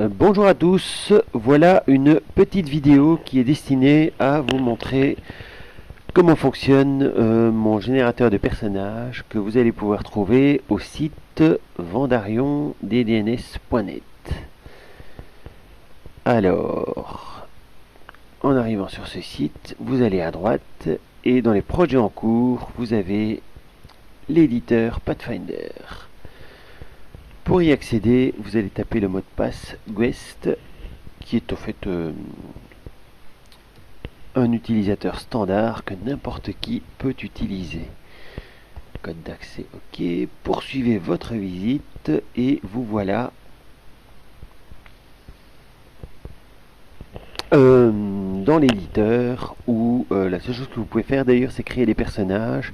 Bonjour à tous, voilà une petite vidéo qui est destinée à vous montrer comment fonctionne mon générateur de personnages que vous allez pouvoir trouver au site vendariondddns.net. Alors, en arrivant sur ce site, vous allez à droite et dans les projets en cours, vous avez l'éditeur Pathfinder. Pour y accéder, vous allez taper le mot de passe Guest, qui est en fait un utilisateur standard que n'importe qui peut utiliser. Code d'accès OK. Poursuivez votre visite et vous voilà dans l'éditeur où la seule chose que vous pouvez faire d'ailleurs c'est créer des personnages.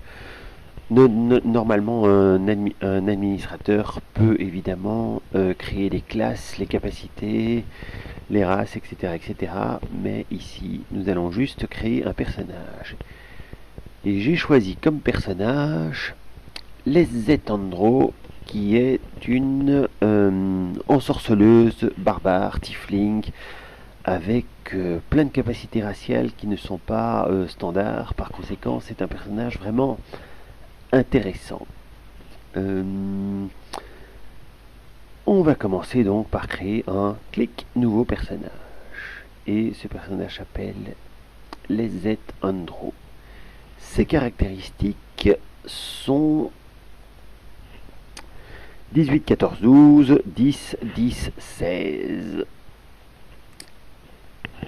Normalement, un administrateur peut évidemment créer les classes, les capacités, les races, etc., etc. Mais ici, nous allons juste créer un personnage. Et j'ai choisi comme personnage Leszetandro, qui est une ensorceleuse barbare, tiefling, avec plein de capacités raciales qui ne sont pas standards. Par conséquent, c'est un personnage vraiment intéressant. On va commencer donc par créer un nouveau personnage. Et ce personnage s'appelle Leszetandro. Ses caractéristiques sont 18, 14, 12, 10, 10, 16.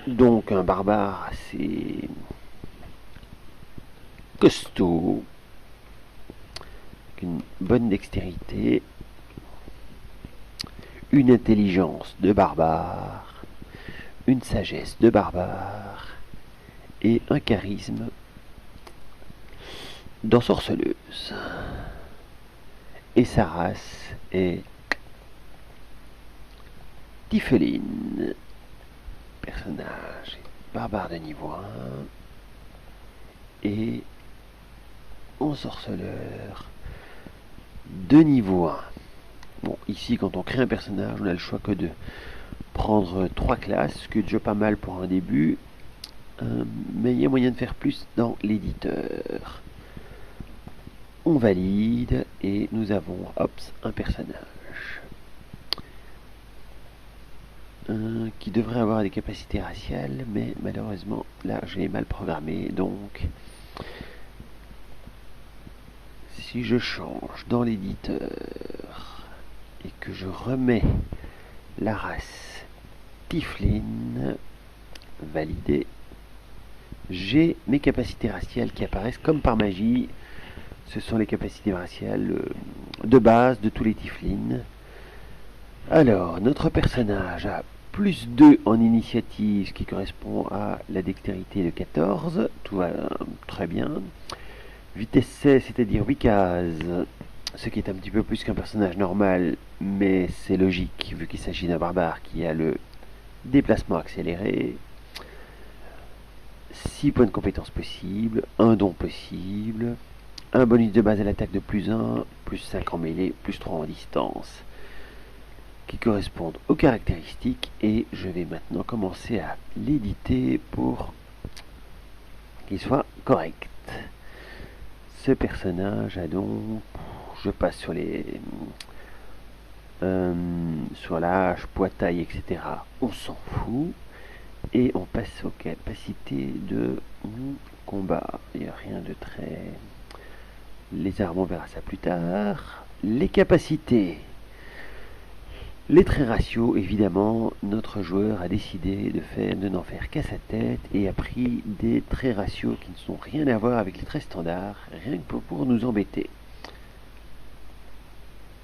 Donc un barbare assez costaud, une bonne dextérité, une intelligence de barbare, une sagesse de barbare et un charisme d'ensorceleuse. Et sa race est Tiefling. Personnage barbare de niveau 1 et ensorceleur de niveau 1. Bon, ici, quand on crée un personnage, on a le choix que de prendre 3 classes, ce qui est déjà pas mal pour un début. Mais il y a moyen de faire plus dans l'éditeur. On valide et nous avons un personnage qui devrait avoir des capacités raciales, mais malheureusement là j'ai mal programmé. Donc si je change dans l'éditeur et que je remets la race Tiefling, validé, j'ai mes capacités raciales qui apparaissent comme par magie. Ce sont les capacités raciales de base de tous les Tieflings. Alors, notre personnage a plus 2 en initiative, ce qui correspond à la dextérité de 14. Tout va très bien. Vitesse 16, c'est-à-dire 8 cases, ce qui est un petit peu plus qu'un personnage normal, mais c'est logique vu qu'il s'agit d'un barbare qui a le déplacement accéléré. 6 points de compétence possibles, un don possible, un bonus de base à l'attaque de plus 1, plus 5 en mêlée, plus 3 en distance, qui correspondent aux caractéristiques. Et je vais maintenant commencer à l'éditer pour qu'il soit correct. Ce personnage a donc, je passe sur les sur l'âge, poids, taille, etc. On s'en fout et on passe aux capacités de combat. Il n'y a rien de très... Les armes, on verra ça plus tard. Les capacités. Les traits raciaux, évidemment, notre joueur a décidé de n'en faire qu'à sa tête et a pris des traits raciaux qui ne sont rien à voir avec les traits standards, rien que pour nous embêter.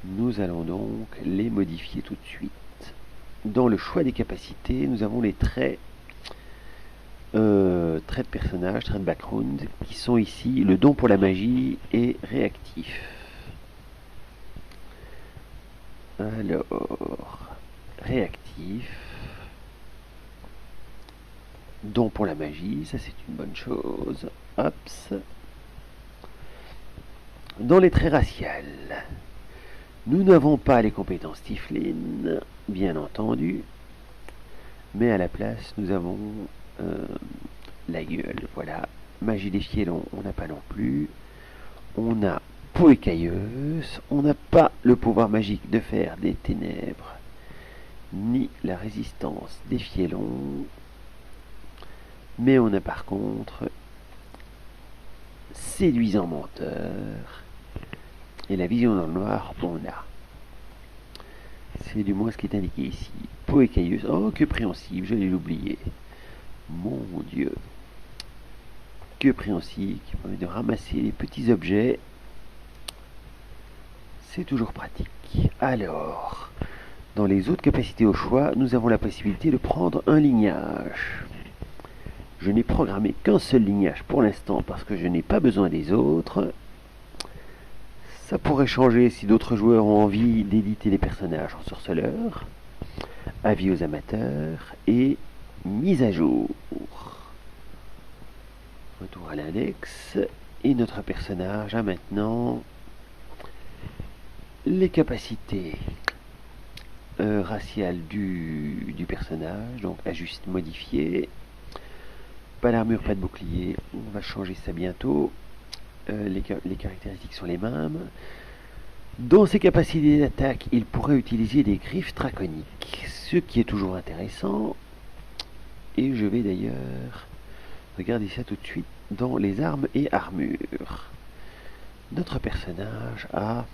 Nous allons donc les modifier tout de suite. Dans le choix des capacités, nous avons les traits de personnage, traits de background, qui sont ici le don pour la magie et réactif. Alors, réactif, don pour la magie, ça c'est une bonne chose. Hops. Dans les traits raciales, nous n'avons pas les compétences Tiefling, bien entendu. mais à la place, nous avons la gueule. Voilà, magie des fielons, on n'a pas non plus. On a peau écailleuse, on n'a pas le pouvoir magique de faire des ténèbres, ni la résistance des fielons, mais on a par contre séduisant menteur, et la vision dans le noir, on a. C'est du moins ce qui est indiqué ici. Peau écailleuse, oh que préhensible, je l'ai oublié. Mon Dieu. Que préhensible, qui permet de ramasser les petits objets. C'est toujours pratique. Alors, dans les autres capacités au choix, nous avons la possibilité de prendre un lignage. Je n'ai programmé qu'un seul lignage pour l'instant parce que je n'ai pas besoin des autres. Ça pourrait changer si d'autres joueurs ont envie d'éditer les personnages en sorceleur. Avis aux amateurs et mise à jour. Retour à l'index. Et notre personnage a maintenant les capacités raciales du personnage. Donc ajuste, modifié. Pas d'armure, pas de bouclier. On va changer ça bientôt. Les caractéristiques sont les mêmes. Dans ses capacités d'attaque, il pourrait utiliser des griffes draconiques, ce qui est toujours intéressant. Et je vais d'ailleurs regarder ça tout de suite dans les armes et armures. Notre personnage a...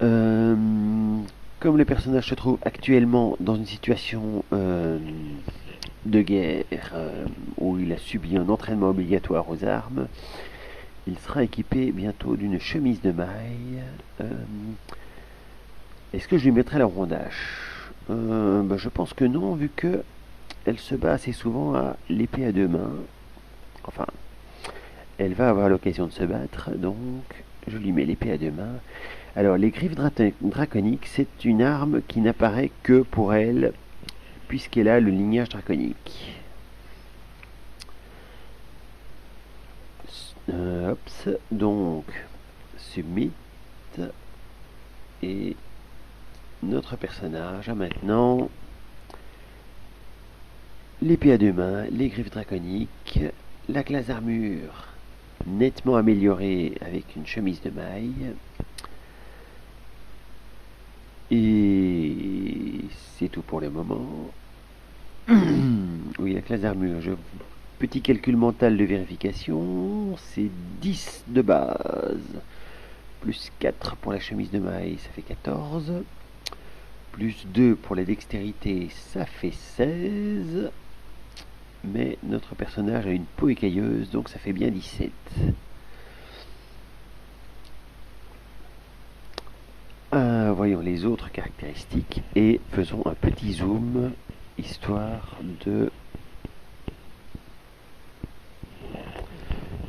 comme le personnage se trouve actuellement dans une situation de guerre où il a subi un entraînement obligatoire aux armes, il sera équipé bientôt d'une chemise de maille. Est-ce que je lui mettrai la rondache je pense que non, vu que elle se bat assez souvent à l'épée à deux mains. Enfin, elle va avoir l'occasion de se battre, donc je lui mets l'épée à deux mains. Alors, les griffes draconiques, c'est une arme qui n'apparaît que pour elle, puisqu'elle a le lignage draconique. Donc, submit, et notre personnage a maintenant l'épée à deux mains, les griffes draconiques, la classe armure nettement améliorée avec une chemise de maille. Et c'est tout pour le moment. Oui, la classe d'armure. Petit calcul mental de vérification. C'est 10 de base. Plus 4 pour la chemise de maille, ça fait 14. Plus 2 pour la dextérité, ça fait 16. Mais notre personnage a une peau écailleuse, donc ça fait bien 17. Voyons les autres caractéristiques et faisons un petit zoom, histoire de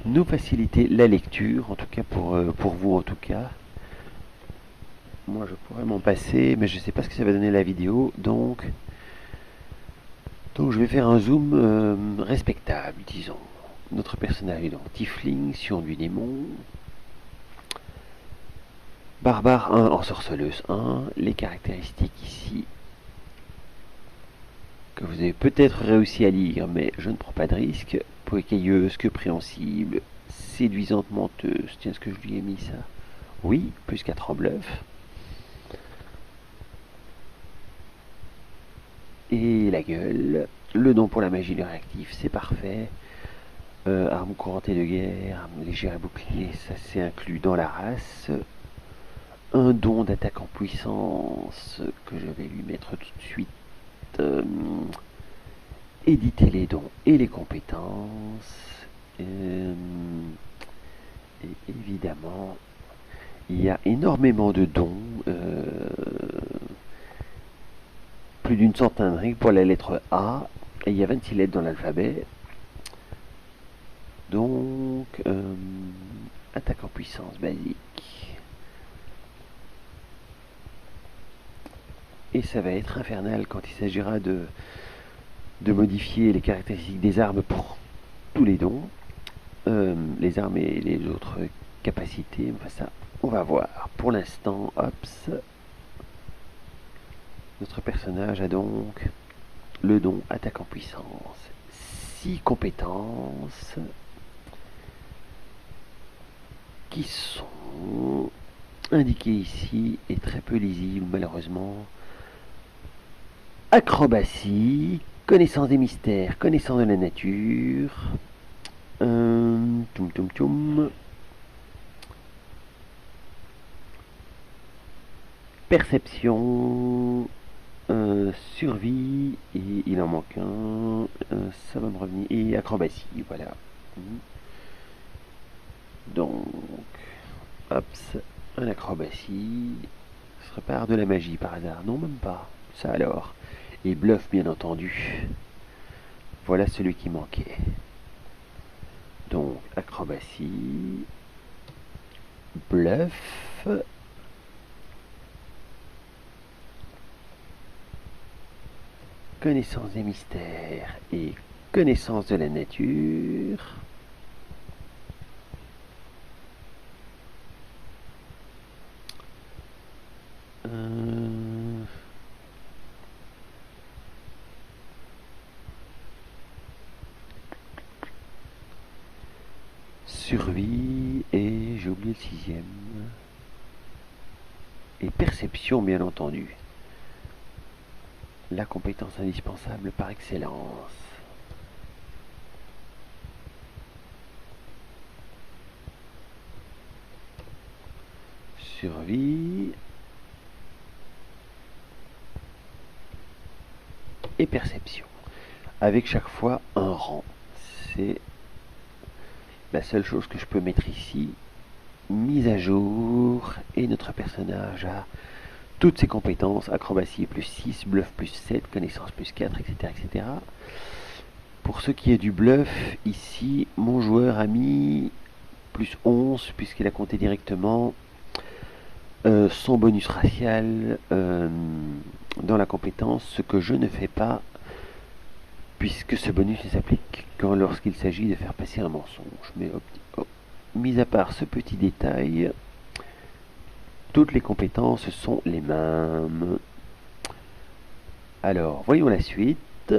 nous faciliter la lecture, en tout cas pour vous en tout cas. Moi je pourrais m'en passer, mais je ne sais pas ce que ça va donner la vidéo, donc je vais faire un zoom respectable, disons. Notre personnage est donc Tiefling, Sion du démon. Barbare 1 en sorceleuse 1, les caractéristiques ici que vous avez peut-être réussi à lire, mais je ne prends pas de risque. Peau écailleuse, que préhensible, séduisante menteuse, tiens, est-ce que je lui ai mis ça? Oui, plus 4 en bluff. Et la gueule, le don pour la magie de réactif, c'est parfait. Arme courantée de guerre, arme légère et bouclier, ça c'est inclus dans la race. Un don d'attaque en puissance que je vais lui mettre tout de suite. Éditer les dons et les compétences. Et évidemment, il y a énormément de dons. Plus d'une centaine pour la lettre A. Et il y a 26 lettres dans l'alphabet. Donc, attaque en puissance basique. Et ça va être infernal quand il s'agira de modifier les caractéristiques des armes pour tous les dons, les armes et les autres capacités. Enfin ça, on va voir. Pour l'instant, notre personnage a donc le don attaque en puissance. 6 compétences qui sont indiquées ici et très peu lisibles malheureusement. Acrobatie, connaissance des mystères, connaissance de la nature, toum toum toum. Perception, survie, et il en manque un, ça va me revenir, et acrobatie, voilà. Donc, hop, un acrobatie, ce serait pas de la magie par hasard, non même pas, ça alors. Et bluff bien entendu, voilà celui qui manquait. Donc, acrobatie, bluff, connaissance des mystères et connaissance de la nature. Survie et j'ai oublié le 6e. Et perception bien entendu. La compétence indispensable par excellence. Survie et perception. Avec chaque fois un rang. C'est la seule chose que je peux mettre ici. Mise à jour. Et notre personnage a toutes ses compétences. Acrobatie plus 6, bluff plus 7, connaissance plus 4, etc. etc. Pour ce qui est du bluff, ici, mon joueur a mis plus 11 puisqu'il a compté directement son bonus racial dans la compétence, ce que je ne fais pas puisque ce bonus ne s'applique qu'en lorsqu'il s'agit de faire passer un mensonge. Mais mis à part ce petit détail, toutes les compétences sont les mêmes. Alors, voyons la suite.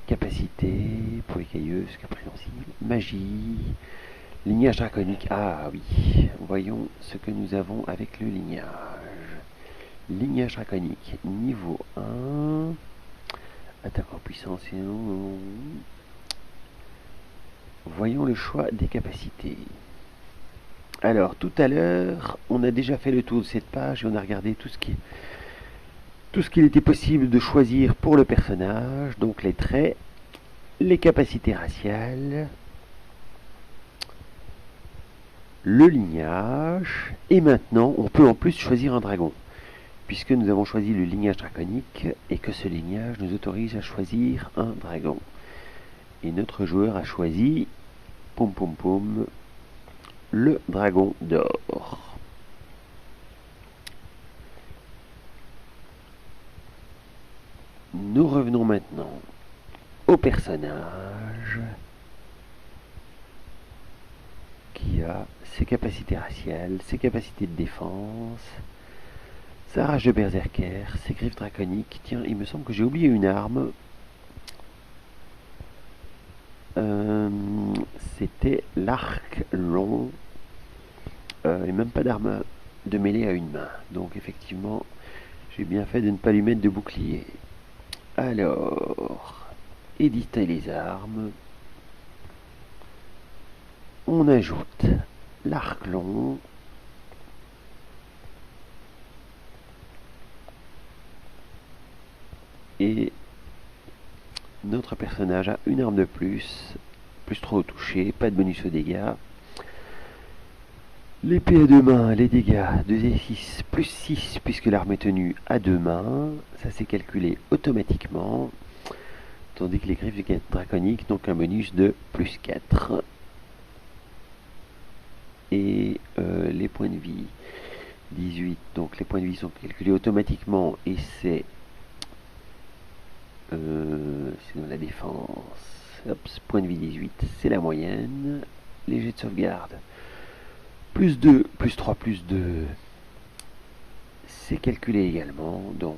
Capacité, pour écailleuse, compréhensible, magie, lignage draconique. Ah oui, voyons ce que nous avons avec le lignage. Lignage draconique, niveau 1. Attaque en puissance, sinon. Voyons le choix des capacités. Alors, tout à l'heure, on a déjà fait le tour de cette page et on a regardé tout ce qu'il était possible de choisir pour le personnage. Donc les traits, les capacités raciales, le lignage, et maintenant on peut en plus choisir un dragon, puisque nous avons choisi le lignage draconique et que ce lignage nous autorise à choisir un dragon. Et notre joueur a choisi, poum poum poum, le dragon d'or. Nous revenons maintenant au personnage qui a ses capacités raciales, ses capacités de défense, sa rage de berserker, ses griffes draconiques. Tiens, il me semble que j'ai oublié une arme. C'était l'arc long et même pas d'arme de mêlée à une main. Donc effectivement, j'ai bien fait de ne pas lui mettre de bouclier. Alors, éditer les armes. On ajoute l'arc long. Et notre personnage a une arme de plus. Plus 3 au toucher, pas de bonus aux dégâts. L'épée à deux mains, les dégâts 2d6 plus 6 puisque l'arme est tenue à deux mains. Ça s'est calculé automatiquement. Tandis que les griffes draconiques, donc un bonus de plus 4. Et les points de vie 18, donc les points de vie sont calculés automatiquement et c'est dans la défense. Hop, point de vie 18, c'est la moyenne. Les jets de sauvegarde plus 2, plus 3, plus 2, c'est calculé également. Donc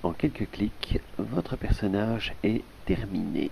en quelques clics, votre personnage est terminé.